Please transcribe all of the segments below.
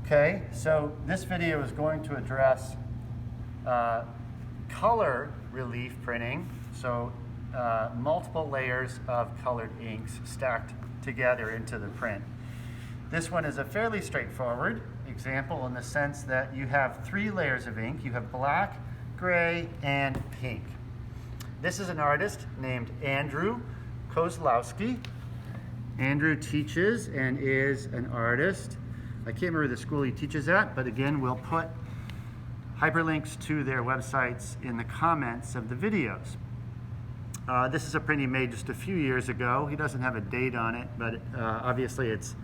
Okay, so this video is going to address color relief printing. So multiple layers of colored inks stacked together into the print. This one is a fairly straightforward example in the sense that you have 3 layers of ink. You have black, gray, and pink. This is an artist named Andrew Kozlowski. Andrew teaches and is an artist. I can't remember the school he teaches at, but again, we'll put hyperlinks to their websites in the comments of the videos. This is a print he made just a few years ago. He doesn't have a date on it, but obviously it's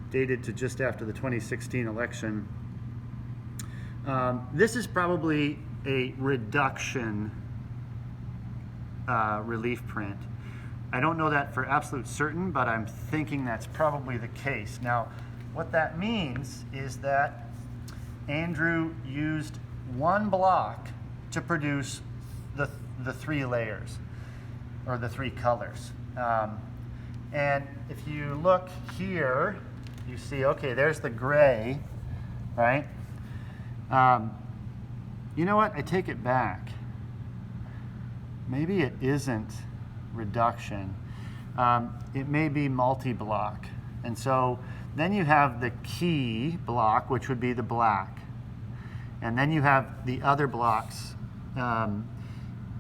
dated to just after the 2016 election. This is probably a reduction relief print. I don't know that for absolute certain, but I'm thinking that's probably the case. Now, what that means is that Andrew used one block to produce the 3 layers, or the 3 colors. And if you look here, you see, okay, there's the gray, right? You know what? I take it back. Maybe it isn't reduction. It may be multi-block. And so then you have the key block, which would be the black. And then you have the other blocks.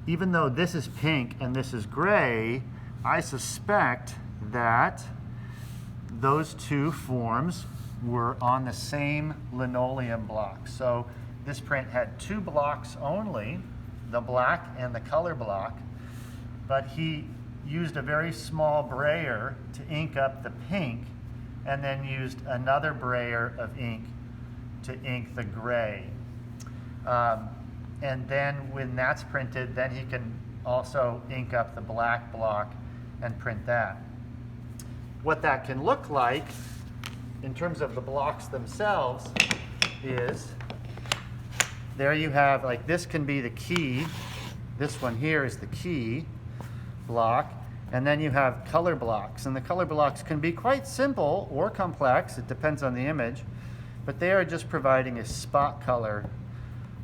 Even though this is pink and this is gray, I suspect that those 2 forms were on the same linoleum block. So this print had 2 blocks only, the black and the color block, but he used a very small brayer to ink up the pink and then used another brayer of ink to ink the gray. And then when that's printed, then he can also ink up the black block and print that. What that can look like in terms of the blocks themselves is, there you have, like, this can be the key. This one here is the key block. And then you have color blocks. And the color blocks can be quite simple or complex. It depends on the image. But they are just providing a spot color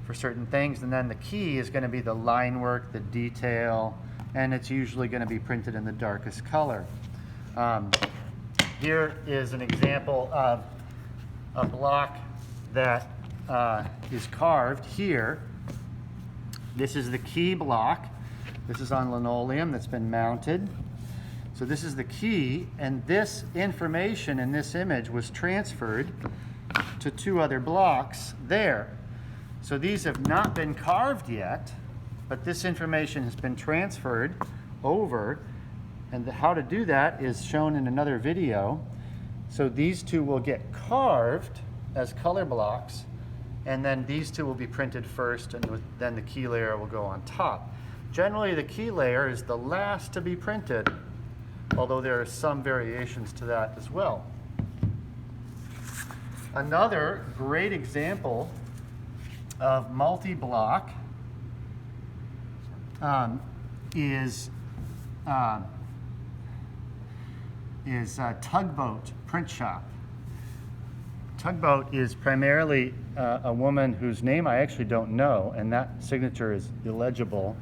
for certain things. And then the key is going to be the line work, the detail, and it's usually going to be printed in the darkest color. Here is an example of a block that is carved here. This is the key block. This is on linoleum that's been mounted. So this is the key, and this information in this image was transferred to 2 other blocks there. So these have not been carved yet, but this information has been transferred over, and how to do that is shown in another video. So these 2 will get carved as color blocks, and then these 2 will be printed first, and then the key layer will go on top. Generally, the key layer is the last to be printed, although there are some variations to that as well. Another great example of multi-block is Tugboat Print Shop. Tugboat is primarily a woman whose name I actually don't know, and that signature is illegible.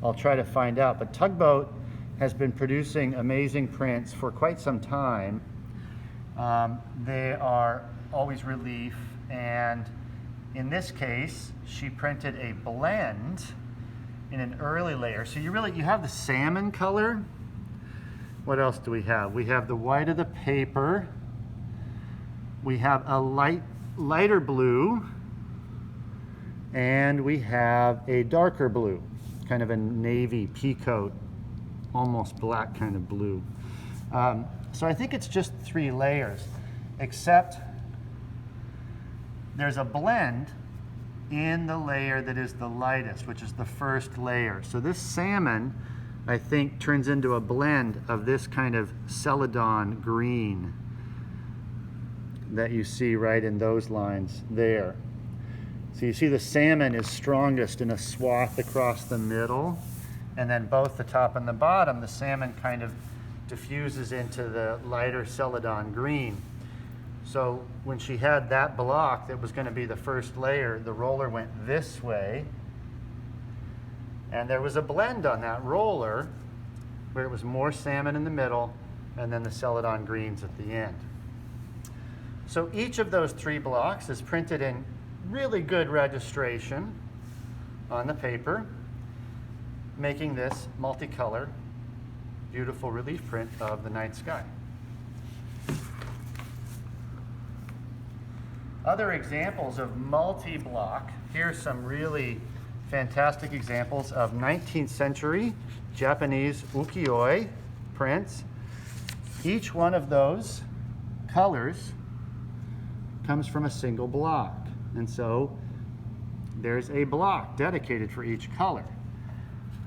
I'll try to find out, but Tugboat has been producing amazing prints for quite some time. They are always relief, and in this case, she printed a blend in an early layer. So you have the salmon color. What else do we have? We have the white of the paper. We have a lighter blue, and we have a darker blue, kind of a navy peacoat, almost black kind of blue. So I think it's just 3 layers, except there's a blend in the layer that is the lightest, which is the first layer. So this salmon, I think, turns into a blend of this kind of celadon green that you see right in those lines there. So you see the salmon is strongest in a swath across the middle, and then both the top and the bottom, the salmon kind of diffuses into the lighter celadon green. So when she had that block that was going to be the first layer, the roller went this way, and there was a blend on that roller where it was more salmon in the middle and then the Celadon greens at the end. So each of those 3 blocks is printed in really good registration on the paper, making this multicolor, beautiful relief print of the night sky. Other examples of multi-block, here's some really fantastic examples of 19th century Japanese ukiyo-e prints. Each one of those colors comes from a single block. And so there's a block dedicated for each color.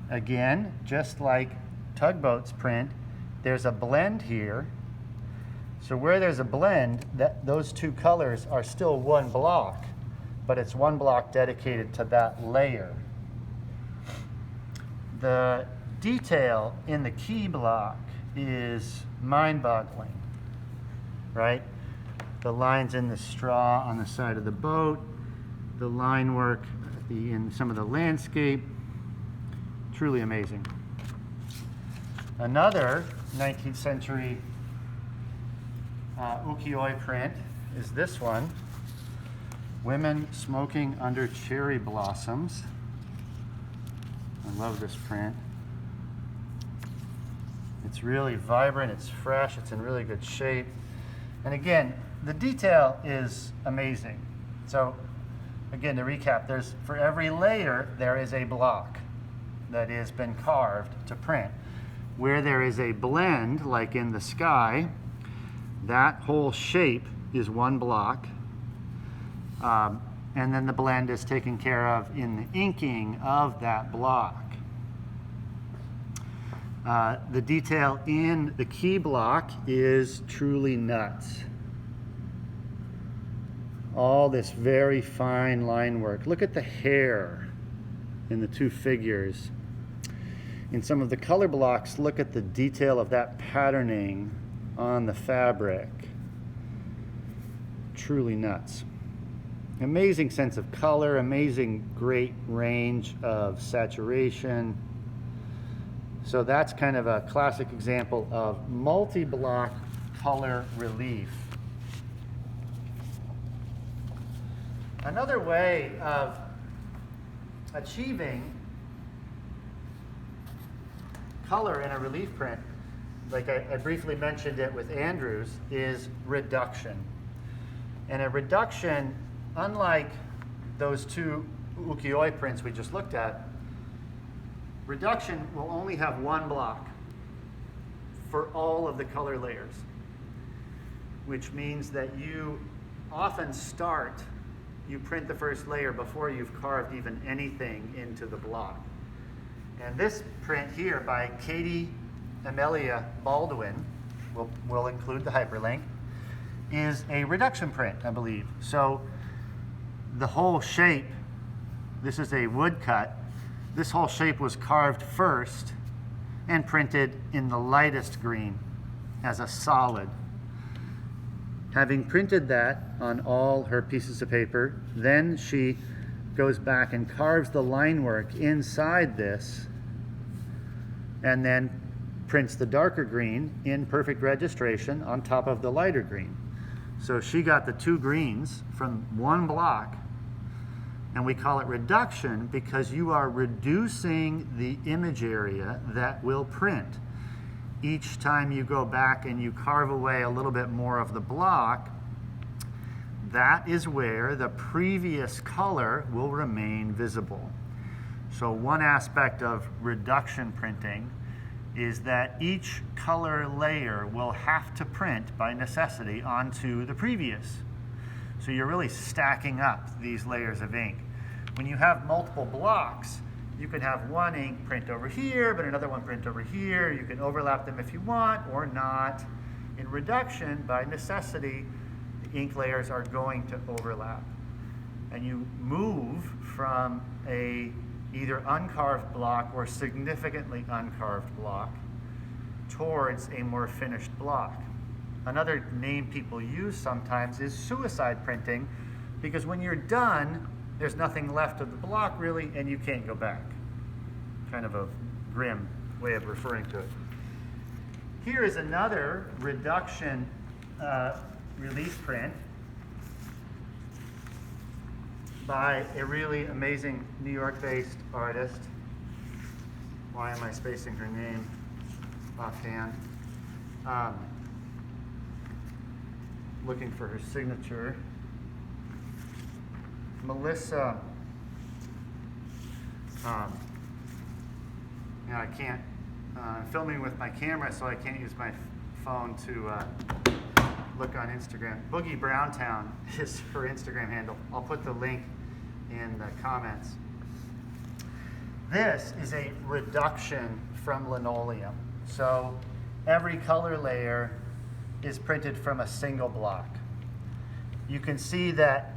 Again, just like Tugboat's print, there's a blend here. So where there's a blend, those 2 colors are still one block, but it's one block dedicated to that layer. The detail in the key block is mind-boggling, right? The lines in the straw on the side of the boat, the line work in some of the landscape, truly amazing. Another 19th century ukiyo-e print is this one, Women Smoking Under Cherry Blossoms. I love this print. It's really vibrant, it's fresh, it's in really good shape. And again, the detail is amazing. So again, to recap, for every layer, there is a block that has been carved to print. Where there is a blend, like in the sky, that whole shape is one block. And then the blend is taken care of in the inking of that block. The detail in the key block is truly nuts. All this very fine line work. Look at the hair in the 2 figures. In some of the color blocks, look at the detail of that patterning on the fabric. Truly nuts. Amazing sense of color, amazing great range of saturation. So that's kind of a classic example of multi-block color relief. Another way of achieving color in a relief print, like I briefly mentioned it with Andrews, is reduction. And a reduction, unlike those 2 ukiyo-e prints we just looked at, reduction will only have one block for all of the color layers, which means that you often you print the first layer before you've carved even anything into the block. And this print here by Katie Amelia Baldwin, we'll include the hyperlink, is a reduction print, I believe. So the whole shape, this is a woodcut, this whole shape was carved first and printed in the lightest green as a solid. Having printed that on all her pieces of paper, then she goes back and carves the line work inside this and then prints the darker green in perfect registration on top of the lighter green. So she got the 2 greens from one block, and we call it reduction because you are reducing the image area that will print. Each time you go back and you carve away a little bit more of the block, that is where the previous color will remain visible. So one aspect of reduction printing is that each color layer will have to print by necessity onto the previous. So you're really stacking up these layers of ink. When you have multiple blocks, you can have one ink print over here, but another one print over here. You can overlap them if you want or not. In reduction, by necessity, the ink layers are going to overlap. And you move from a either uncarved block or significantly uncarved block towards a more finished block. Another name people use sometimes is suicide printing, because when you're done, there's nothing left of the block really, and you can't go back. Kind of a grim way of referring to it. Here is another reduction release print by a really amazing New York-based artist. Why am I spacing her name offhand? Looking for her signature. Melissa. I can't. I'm filming with my camera, so I can't use my phone to look on Instagram. BoggieBrownTown is her Instagram handle. I'll put the link in the comments. This is a reduction from linoleum. So every color layer is printed from a single block. You can see that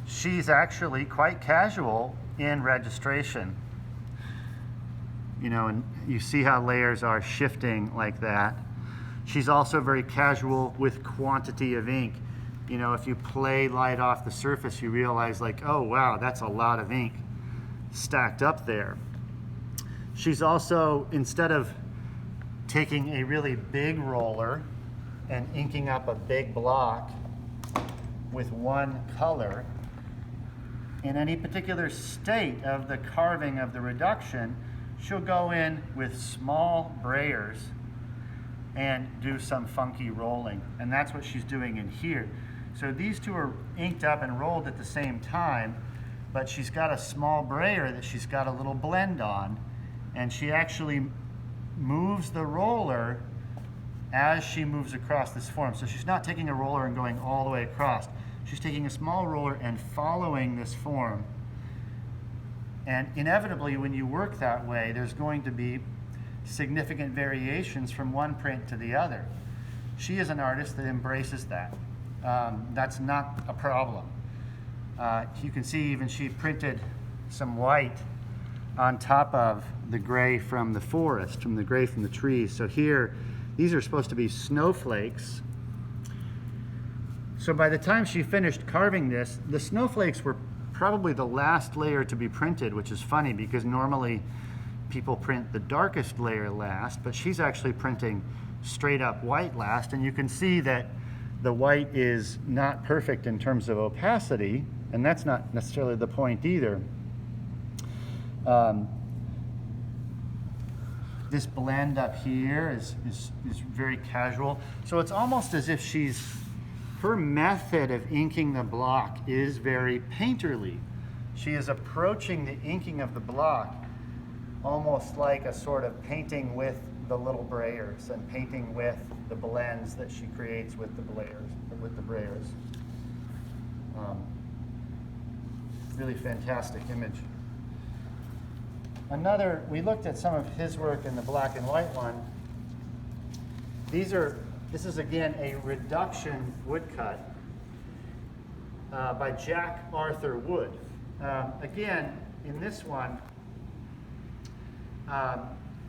she's actually quite casual in registration. You know, and you see how layers are shifting like that. She's also very casual with quantity of ink. You know, if you play light off the surface, you realize like, oh wow, that's a lot of ink stacked up there. She's also, instead of taking a really big roller and inking up a big block with one color, in any particular state of the carving of the reduction, she'll go in with small brayers and do some funky rolling. And that's what she's doing in here. So these two are inked up and rolled at the same time, but she's got a small brayer that she's got a little blend on, and she actually moves the roller as she moves across this form. So she's not taking a roller and going all the way across. She's taking a small roller and following this form. And inevitably, when you work that way, there's going to be significant variations from one print to the other. She is an artist that embraces that. That's not a problem. You can see even she printed some white on top of the gray from the forest, from the gray from the trees. So here, these are supposed to be snowflakes. So by the time she finished carving this, the snowflakes were probably the last layer to be printed, which is funny because normally people print the darkest layer last, but she's actually printing straight up white last, and you can see that the white is not perfect in terms of opacity, and that's not necessarily the point either. This blend up here is very casual, so it's almost as if her method of inking the block is very painterly. She is approaching the inking of the block almost like a sort of painting with the little brayers and painting with the blends that she creates with the brayers. Really fantastic image. We looked at some of his work in the black and white one. This is again a reduction woodcut by Jack Arthur Wood. Again, in this one,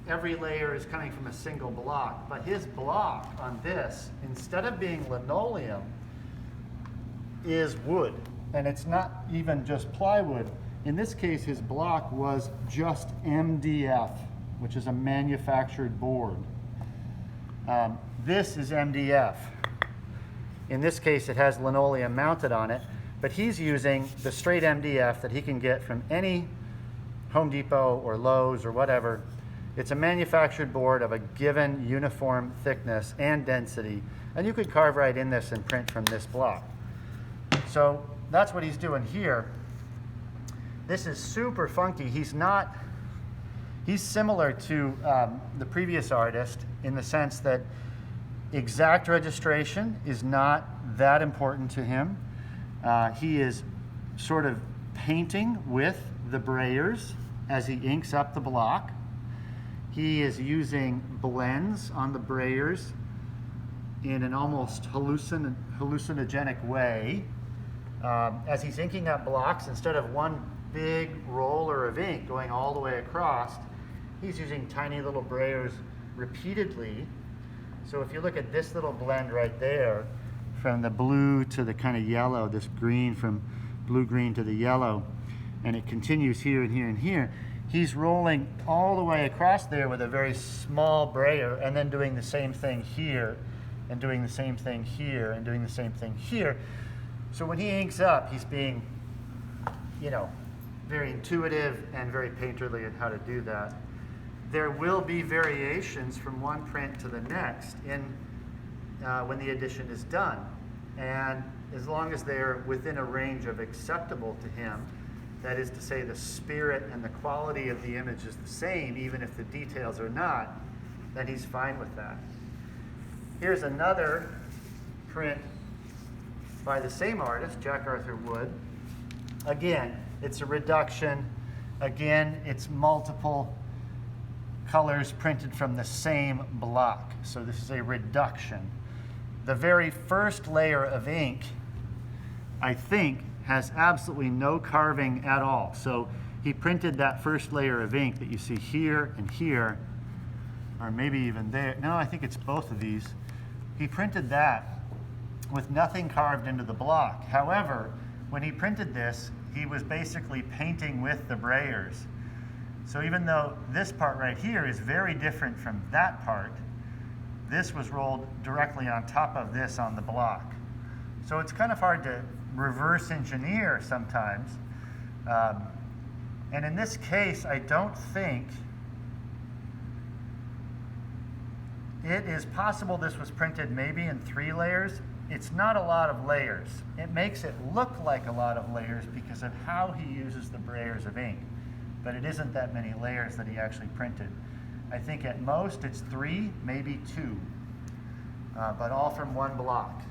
every layer is coming from a single block, but his block on this, instead of being linoleum, is wood. And it's not even just plywood. In this case, his block was just MDF, which is a manufactured board. This is MDF. In this case, it has linoleum mounted on it, but he's using the straight MDF that he can get from any Home Depot or Lowe's or whatever. It's a manufactured board of a given uniform thickness and density, and you could carve right in this and print from this block. So that's what he's doing here. This is super funky. He's similar to the previous artist in the sense that exact registration is not that important to him. He is sort of painting with the brayers as he inks up the block. He is using blends on the brayers in an almost hallucinogenic way. As he's inking up blocks, instead of one big roller of ink going all the way across, he's using tiny little brayers repeatedly So if you look at this little blend right there, from the blue to the kind of yellow, this green from blue-green to the yellow, and it continues here and here and here, he's rolling all the way across there with a very small brayer and then doing the same thing here and doing the same thing here and doing the same thing here. So when he inks up, he's being, you know, very intuitive and very painterly in how to do that. There will be variations from one print to the next when the edition is done. And as long as they're within a range of acceptable to him, that is to say the spirit and the quality of the image is the same, even if the details are not, then he's fine with that. Here's another print by the same artist, Jack Arthur Wood. Again, it's a reduction. Again, it's multiple colors printed from the same block. So this is a reduction. The very first layer of ink, I think, has absolutely no carving at all. So he printed that first layer of ink that you see here and here, or maybe even there. No, I think it's both of these. He printed that with nothing carved into the block. However, when he printed this, he was basically painting with the brayers. So even though this part right here is very different from that part, this was rolled directly on top of this on the block. So it's kind of hard to reverse engineer sometimes. And in this case, I don't think it is possible this was printed maybe in 3 layers. It's not a lot of layers. It makes it look like a lot of layers because of how he uses the brayers of ink. But it isn't that many layers that he actually printed. I think at most it's 3, maybe 2, but all from one block.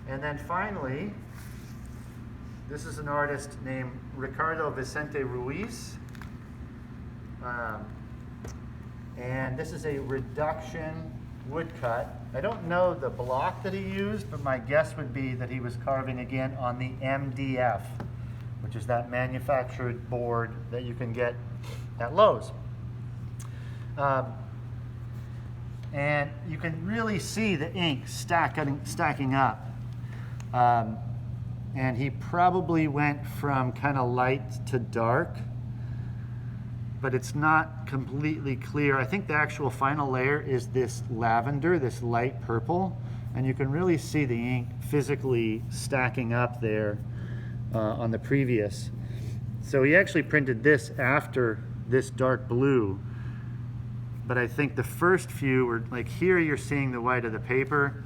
And then finally, this is an artist named Ricardo Vicente Ruiz. And this is a reduction woodcut. I don't know the block that he used, but my guess would be that he was carving again on the MDF, which is that manufactured board that you can get at Lowe's. And you can really see the ink stacking up. And he probably went from kind of light to dark, but it's not completely clear. I think the actual final layer is this lavender, this light purple, and you can really see the ink physically stacking up there on the previous. So he actually printed this after this dark blue, but I think the first few were, like here you're seeing the white of the paper.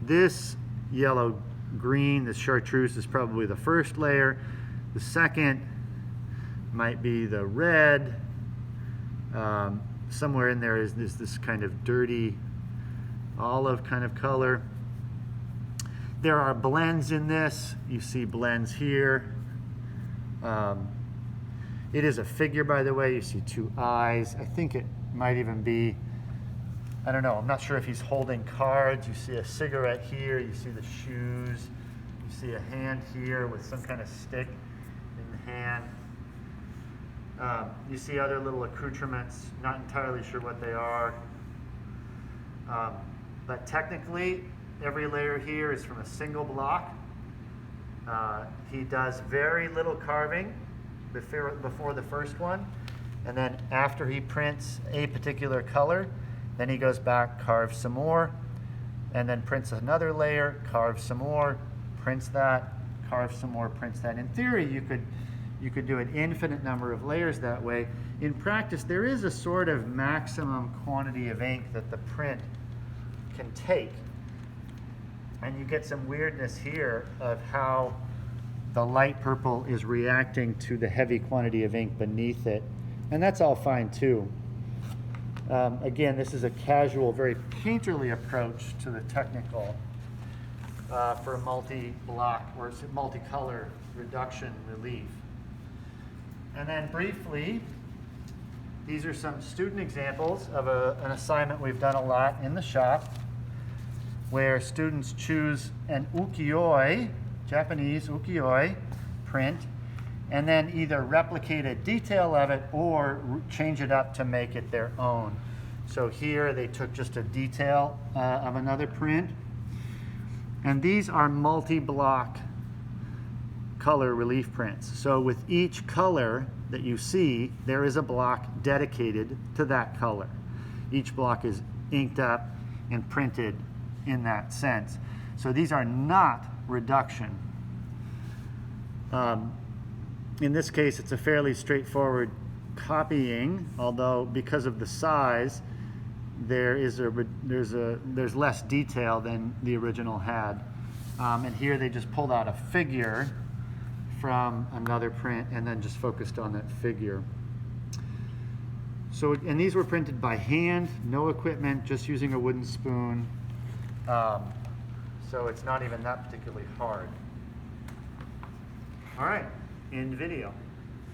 This yellow green, this chartreuse, is probably the first layer. The second might be the red. Somewhere in there is this kind of dirty olive kind of color. There are blends in this. You see blends here. It is a figure, by the way. You see 2 eyes. I think it might even be, I don't know, I'm not sure if he's holding cards. You see a cigarette here. You see the shoes. You see a hand here with some kind of stick in the hand. You see other little accoutrements. Not entirely sure what they are. But technically, every layer here is from a single block. He does very little carving before the first one, and then after he prints a particular color, then he goes back, carves some more, and then prints another layer, carves some more, prints that, carves some more, prints that. In theory, you could do an infinite number of layers that way. In practice, there is a sort of maximum quantity of ink that the print can take. And you get some weirdness here of how the light purple is reacting to the heavy quantity of ink beneath it. And that's all fine too. Again, this is a casual, very painterly approach to the technical for multi-block or multicolor reduction relief. And then briefly, these are some student examples of an assignment we've done a lot in the shop, where students choose an ukiyo-e, Japanese ukiyo-e print, and then either replicate a detail of it or change it up to make it their own. So here they took just a detail of another print. And these are multi-block color relief prints. So with each color that you see, there is a block dedicated to that color. Each block is inked up and printed in that sense. So these are not reduction. In this case, it's a fairly straightforward copying, although because of the size, there's less detail than the original had. And here they just pulled out a figure from another print and then just focused on that figure. So, and these were printed by hand, no equipment, just using a wooden spoon. So it's not even that particularly hard. All right, end video.